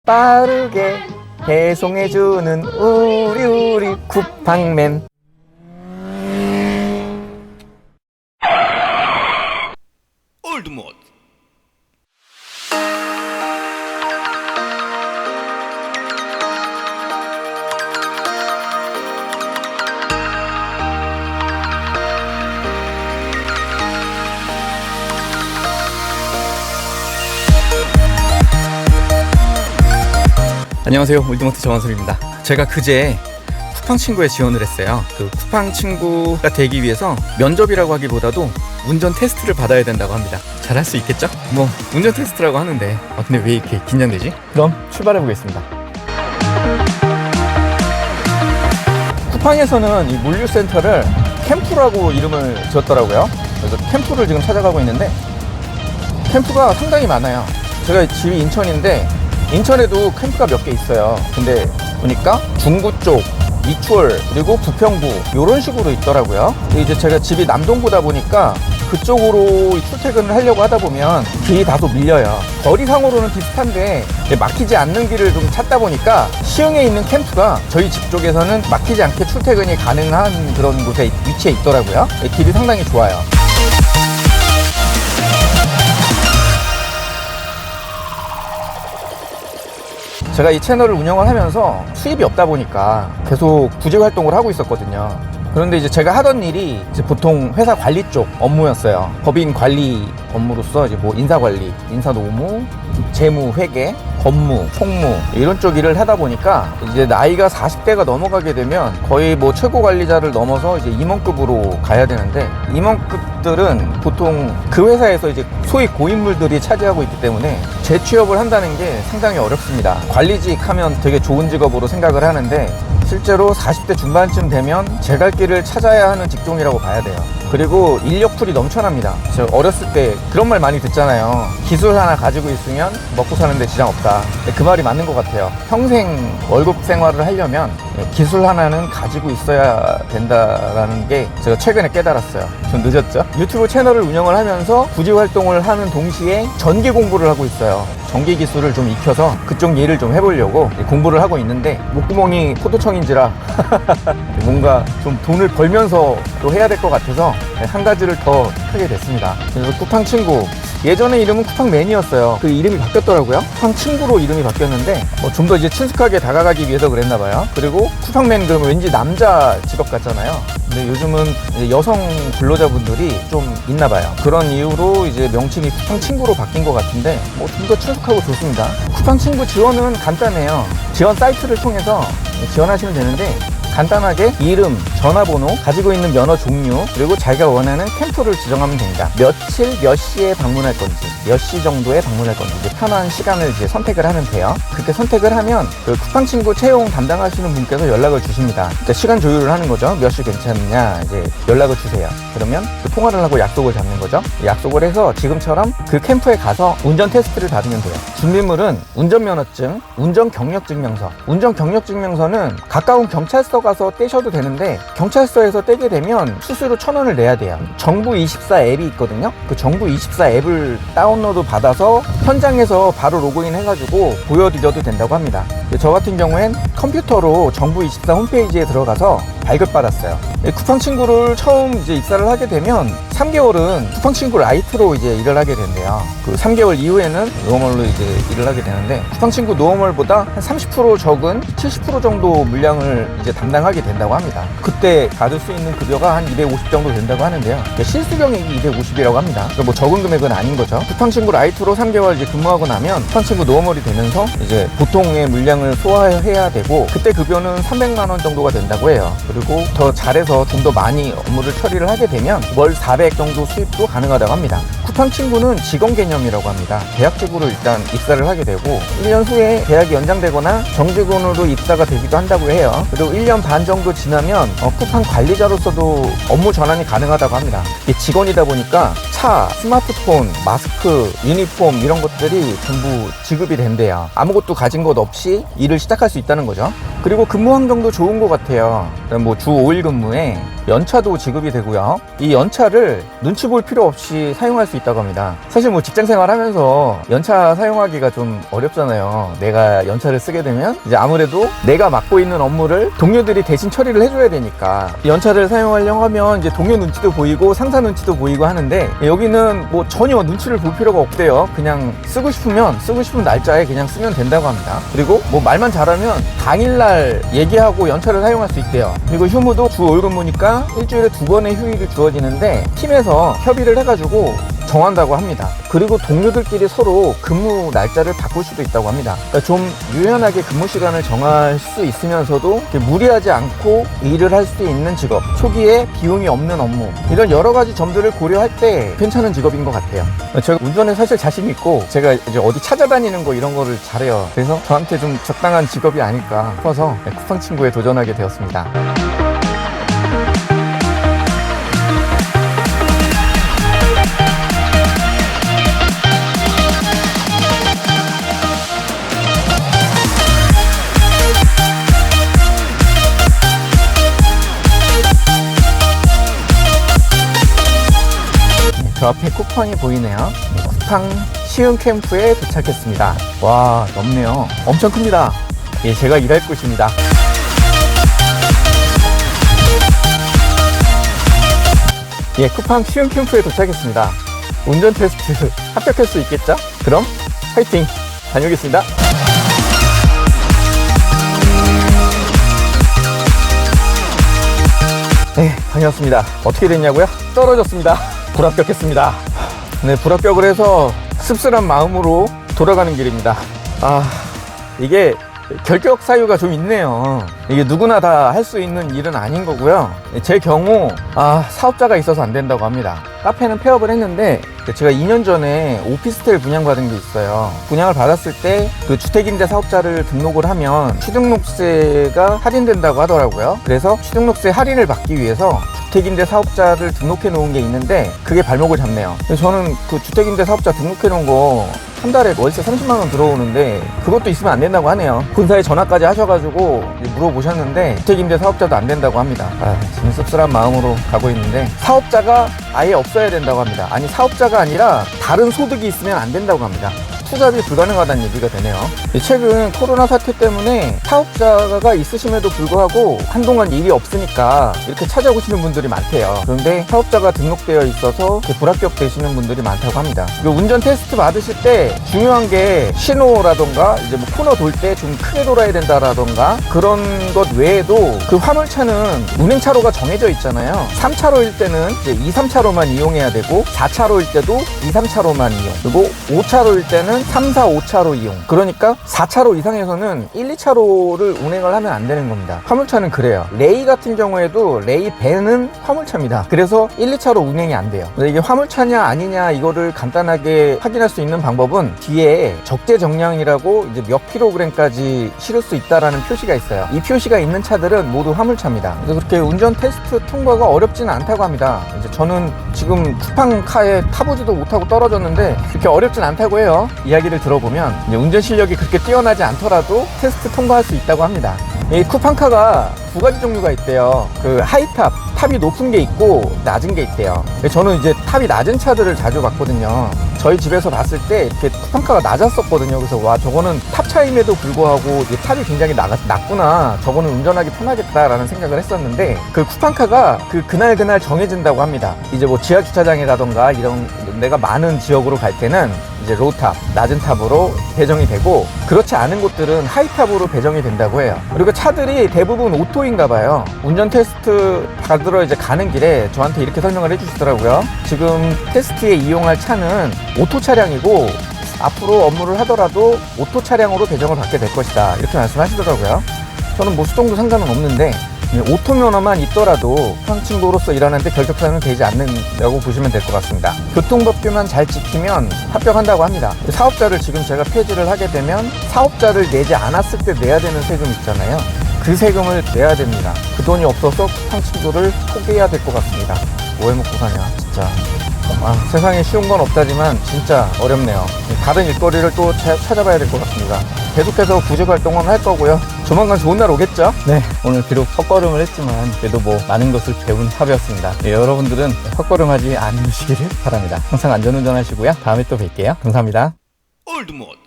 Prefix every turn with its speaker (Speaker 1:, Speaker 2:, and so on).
Speaker 1: 빠르게 배송해주는 우리 쿠팡맨.
Speaker 2: 올드모드.
Speaker 1: 안녕하세요, 올드모트 정원섭입니다. 제가 그제 쿠팡 친구에 지원을 했어요. 그 쿠팡 친구가 되기 위해서 면접이라고 하기보다도 운전 테스트를 받아야 된다고 합니다. 잘할 수 있겠죠? 뭐 운전 테스트라고 하는데 근데 왜 이렇게 긴장되지? 그럼 출발해 보겠습니다. 쿠팡에서는 이 물류센터를 캠프라고 이름을 지었더라고요. 그래서 캠프를 지금 찾아가고 있는데 캠프가 상당히 많아요. 제가 집이 인천인데 인천에도 캠프가 몇 개 있어요. 근데 보니까 중구 쪽, 미추홀, 그리고 부평구 이런 식으로 있더라고요. 이제 제가 집이 남동구다 보니까 그쪽으로 출퇴근을 하려고 하다 보면 길이 다소 밀려요. 거리상으로는 비슷한데 막히지 않는 길을 좀 찾다 보니까 시흥에 있는 캠프가 저희 집 쪽에서는 막히지 않게 출퇴근이 가능한 그런 곳에 위치해 있더라고요. 길이 상당히 좋아요. 제가 이 채널을 운영을 하면서 수입이 없다 보니까 계속 구직 활동을 하고 있었거든요. 그런데 이제 제가 하던 일이 이제 보통 회사 관리 쪽 업무였어요. 법인 관리 업무로서 이제 뭐 인사 관리, 인사 노무, 재무 회계, 법무, 총무 이런 쪽 일을 하다 보니까 이제 나이가 40대가 넘어가게 되면 거의 뭐 최고 관리자를 넘어서 이제 임원급으로 가야 되는데 임원급들은 보통 그 회사에서 이제 소위 고인물들이 차지하고 있기 때문에 재취업을 한다는 게 상당히 어렵습니다. 관리직 하면 되게 좋은 직업으로 생각을 하는데 실제로 40대 중반쯤 되면 제 갈 길을 찾아야 하는 직종이라고 봐야 돼요. 그리고 인력풀이 넘쳐납니다. 제가 어렸을 때 그런 말 많이 듣잖아요. 기술 하나 가지고 있으면 먹고 사는데 지장 없다. 그 말이 맞는 것 같아요. 평생 월급 생활을 하려면 기술 하나는 가지고 있어야 된다라는 게 제가 최근에 깨달았어요. 좀 늦었죠? 유튜브 채널을 운영을 하면서 구직 활동을 하는 동시에 전기 공부를 하고 있어요. 전기 기술을 좀 익혀서 그쪽 일을 좀 해보려고 공부를 하고 있는데 목구멍이 포도청인지라 뭔가 좀 돈을 벌면서 또 해야 될 것 같아서 한 가지를 더 하게 됐습니다. 그래서 쿠팡 친구, 예전에 이름은 쿠팡맨이었어요. 그 이름이 바뀌었더라고요. 쿠팡 친구로 이름이 바뀌었는데 좀 더 이제 친숙하게 다가가기 위해서 그랬나 봐요. 그리고 쿠팡맨 그러면 왠지 남자 직업 같잖아요. 근데 요즘은 이제 여성 근로자분들이 좀 있나 봐요. 그런 이유로 이제 명칭이 쿠팡 친구로 바뀐 것 같은데 좀 더 친숙하고 좋습니다. 쿠팡 친구 지원은 간단해요. 지원 사이트를 통해서 지원하시면 되는데 간단하게 이름, 전화번호, 가지고 있는 면허 종류, 그리고 자기가 원하는 캠프를 지정하면 됩니다. 며칠, 몇 시에 방문할 건지, 몇 시 정도에 방문할 건지 이제 편한 시간을 이제 선택을 하면 돼요. 그렇게 선택을 하면 그 쿠팡 친구 채용 담당하시는 분께서 연락을 주십니다. 시간 조율을 하는 거죠. 몇 시 괜찮냐 이제 연락을 주세요. 그러면 그 통화를 하고 약속을 잡는 거죠. 약속을 해서 지금처럼 그 캠프에 가서 운전 테스트를 받으면 돼요. 준비물은 운전면허증, 운전경력증명서. 운전경력증명서는 가까운 경찰서 가서 떼셔도 되는데 경찰서에서 떼게 되면 수수료 1,000원을 내야 돼요. 정부24 앱이 있거든요. 그 정부24 앱을 다운로드 받아서 현장에서 바로 로그인 해가지고 보여드려도 된다고 합니다. 저 같은 경우엔 컴퓨터로 정부24 홈페이지에 들어가서 발급받았어요. 쿠팡 친구를 처음 이제 입사를 하게 되면 3개월은 쿠팡 친구 라이트로 이제 일을 하게 된대요. 그 3개월 이후에는 노멀로 이제 일을 하게 되는데 쿠팡 친구 노멀보다 한 30% 적은 70% 정도 물량을 이제 담당하게 된다고 합니다. 그때 받을 수 있는 급여가 한 250 정도 된다고 하는데요. 실수경액이 250이라고 합니다. 그러니까 뭐 적은 금액은 아닌 거죠. 쿠팡 친구 라이트로 3개월 이제 근무하고 나면 쿠팡 친구 노멀이 되면서 이제 보통의 물량을 소화해야 되고 그때 급여는 300만 원 정도가 된다고 해요. 그리고 더 잘해서 좀 더 많이 업무를 처리를 하게 되면 월 400 정도 수입도 가능하다고 합니다. 쿠팡 친구는 직원 개념이라고 합니다. 계약직으로 일단 입사를 하게 되고 1년 후에 계약이 연장되거나 정직원으로 입사가 되기도 한다고 해요. 그리고 1년 반 정도 지나면 쿠팡 관리자로서도 업무 전환이 가능하다고 합니다. 이게 직원이다 보니까 차, 스마트폰, 마스크, 유니폼 이런 것들이 전부 지급이 된대요. 아무것도 가진 것 없이 일을 시작할 수 있다는 거죠. 그리고 근무 환경도 좋은 것 같아요. 뭐 주 5일 근무에 연차도 지급이 되고요. 이 연차를 눈치 볼 필요 없이 사용할 수 있다고 합니다. 사실 뭐 직장 생활하면서 연차 사용하기가 좀 어렵잖아요. 내가 연차를 쓰게 되면 이제 아무래도 내가 맡고 있는 업무를 동료들이 대신 처리를 해줘야 되니까 연차를 사용하려고 하면 이제 동료 눈치도 보이고 상사 눈치도 보이고 하는데, 여기는 뭐 전혀 눈치를 볼 필요가 없대요. 그냥 쓰고 싶으면 쓰고 싶은 날짜에 그냥 쓰면 된다고 합니다. 그리고 뭐 말만 잘하면 당일날 얘기하고 연차를 사용할 수 있대요. 그리고 휴무도 주 5일 근무니까 일주일에 2번의 휴일이 주어지는데 팀에서 협의를 해가지고 정한다고 합니다. 그리고 동료들끼리 서로 근무 날짜를 바꿀 수도 있다고 합니다. 그러니까 좀 유연하게 근무 시간을 정할 수 있으면서도 무리하지 않고 일을 할 수 있는 직업, 초기에 비용이 없는 업무, 이런 여러 가지 점들을 고려할 때 괜찮은 직업인 것 같아요. 제가 운전에 사실 자신 있고 제가 이제 어디 찾아다니는 거 이런 거를 잘해요. 그래서 저한테 좀 적당한 직업이 아닐까 싶어서 쿠팡 친구에 도전하게 되었습니다. 저 앞에 쿠팡이 보이네요. 쿠팡 시흥 캠프에 도착했습니다. 와, 넓네요. 엄청 큽니다. 예, 제가 일할 곳입니다. 예, 쿠팡 시흥 캠프에 도착했습니다. 운전 테스트 합격할 수 있겠죠? 그럼 화이팅! 다녀오겠습니다. 네, 다녀왔습니다. 어떻게 됐냐고요? 떨어졌습니다. 불합격했습니다. 네, 불합격을 해서 씁쓸한 마음으로 돌아가는 길입니다. 이게 결격 사유가 좀 있네요. 이게 누구나 다 할 수 있는 일은 아닌 거고요. 제 경우 사업자가 있어서 안 된다고 합니다. 카페는 폐업을 했는데 제가 2년 전에 오피스텔 분양받은 게 있어요. 분양을 받았을 때 그 주택임대 사업자를 등록을 하면 취등록세가 할인된다고 하더라고요. 그래서 취등록세 할인을 받기 위해서 주택임대 사업자를 등록해 놓은 게 있는데 그게 발목을 잡네요. 그래서 저는 그 주택임대 사업자 등록해 놓은 거 한 달에 월세 30만 원 들어오는데 그것도 있으면 안 된다고 하네요. 본사에 전화까지 하셔가지고 물어보셨는데 주택임대 사업자도 안 된다고 합니다. 지금 씁쓸한 마음으로 가고 있는데, 사업자가 아예 없어야 된다고 합니다. 아니, 사업자가 아니라 다른 소득이 있으면 안 된다고 합니다. 투잡이 불가능하다는 얘기가 되네요. 최근 코로나 사태 때문에 사업자가 있으심에도 불구하고 한동안 일이 없으니까 이렇게 찾아오시는 분들이 많대요. 그런데 사업자가 등록되어 있어서 불합격되시는 분들이 많다고 합니다. 운전 테스트 받으실 때 중요한 게 신호라던가 이제 뭐 코너 돌 때 좀 크게 돌아야 된다라던가 그런 것 외에도 그 화물차는 운행차로가 정해져 있잖아요. 3차로일 때는 이제 2, 3차로만 이용해야 되고 4차로일 때도 2, 3차로만 이용, 그리고 5차로일 때는 3, 4, 5차로 이용. 그러니까 4차로 이상에서는 1, 2차로를 운행을 하면 안 되는 겁니다. 화물차는 그래요. 레이 같은 경우에도 레이 배는 화물차입니다. 그래서 1, 2차로 운행이 안 돼요. 이게 화물차냐 아니냐 이거를 간단하게 확인할 수 있는 방법은 뒤에 적재 정량이라고 이제 몇 킬로그램까지 실을 수 있다라는 표시가 있어요. 이 표시가 있는 차들은 모두 화물차입니다. 그래서 그렇게 운전 테스트 통과가 어렵지는 않다고 합니다. 이제 저는 지금 쿠팡카에 타보지도 못하고 떨어졌는데 그렇게 어렵진 않다고 해요. 이야기를 들어보면 이제 운전 실력이 그렇게 뛰어나지 않더라도 테스트 통과할 수 있다고 합니다. 이 쿠팡카가 두 가지 종류가 있대요. 그 하이탑, 탑이 높은 게 있고 낮은 게 있대요. 저는 이제 탑이 낮은 차들을 자주 봤거든요. 저희 집에서 봤을 때 이렇게 쿠팡카가 낮았었거든요. 그래서 와, 저거는 탑차임에도 불구하고 이 탑이 굉장히 낮구나, 저거는 운전하기 편하겠다라는 생각을 했었는데, 그 쿠팡카가 그날 정해진다고 합니다. 이제 뭐 지하 주차장이라던가 이런 데가 많은 지역으로 갈 때는 이제 로탑, 낮은 탑으로 배정이 되고, 그렇지 않은 곳들은 하이탑으로 배정이 된다고 해요. 그리고 차들이 대부분 오토인가 봐요. 운전 테스트 받으러 이제 가는 길에 저한테 이렇게 설명을 해주시더라고요. 지금 테스트에 이용할 차는 오토 차량이고 앞으로 업무를 하더라도 오토 차량으로 배정을 받게 될 것이다, 이렇게 말씀하시더라고요. 저는 뭐 수동도 상관은 없는데 오토 면허만 있더라도 쿠팡 친구로서 일하는데 결격사유는 되지 않는다고 보시면 될 것 같습니다. 교통법규만 잘 지키면 합격한다고 합니다. 사업자를 지금 제가 폐지를 하게 되면 사업자를 내지 않았을 때 내야 되는 세금 있잖아요. 그 세금을 내야 됩니다. 그 돈이 없어서 쿠팡 친구를 포기해야 될 것 같습니다. 뭐 해먹고 사냐 진짜. 세상에 쉬운 건 없다지만 진짜 어렵네요. 다른 일거리를 또 찾아봐야 될 것 같습니다. 계속해서 구직 활동은 할 거고요. 조만간 좋은 날 오겠죠? 네, 오늘 비록 헛걸음을 했지만 그래도 뭐 많은 것을 배운 하루였습니다. 예, 여러분들은 헛걸음하지 않으시기를 바랍니다. 항상 안전운전 하시고요. 다음에 또 뵐게요. 감사합니다.
Speaker 2: 올드모드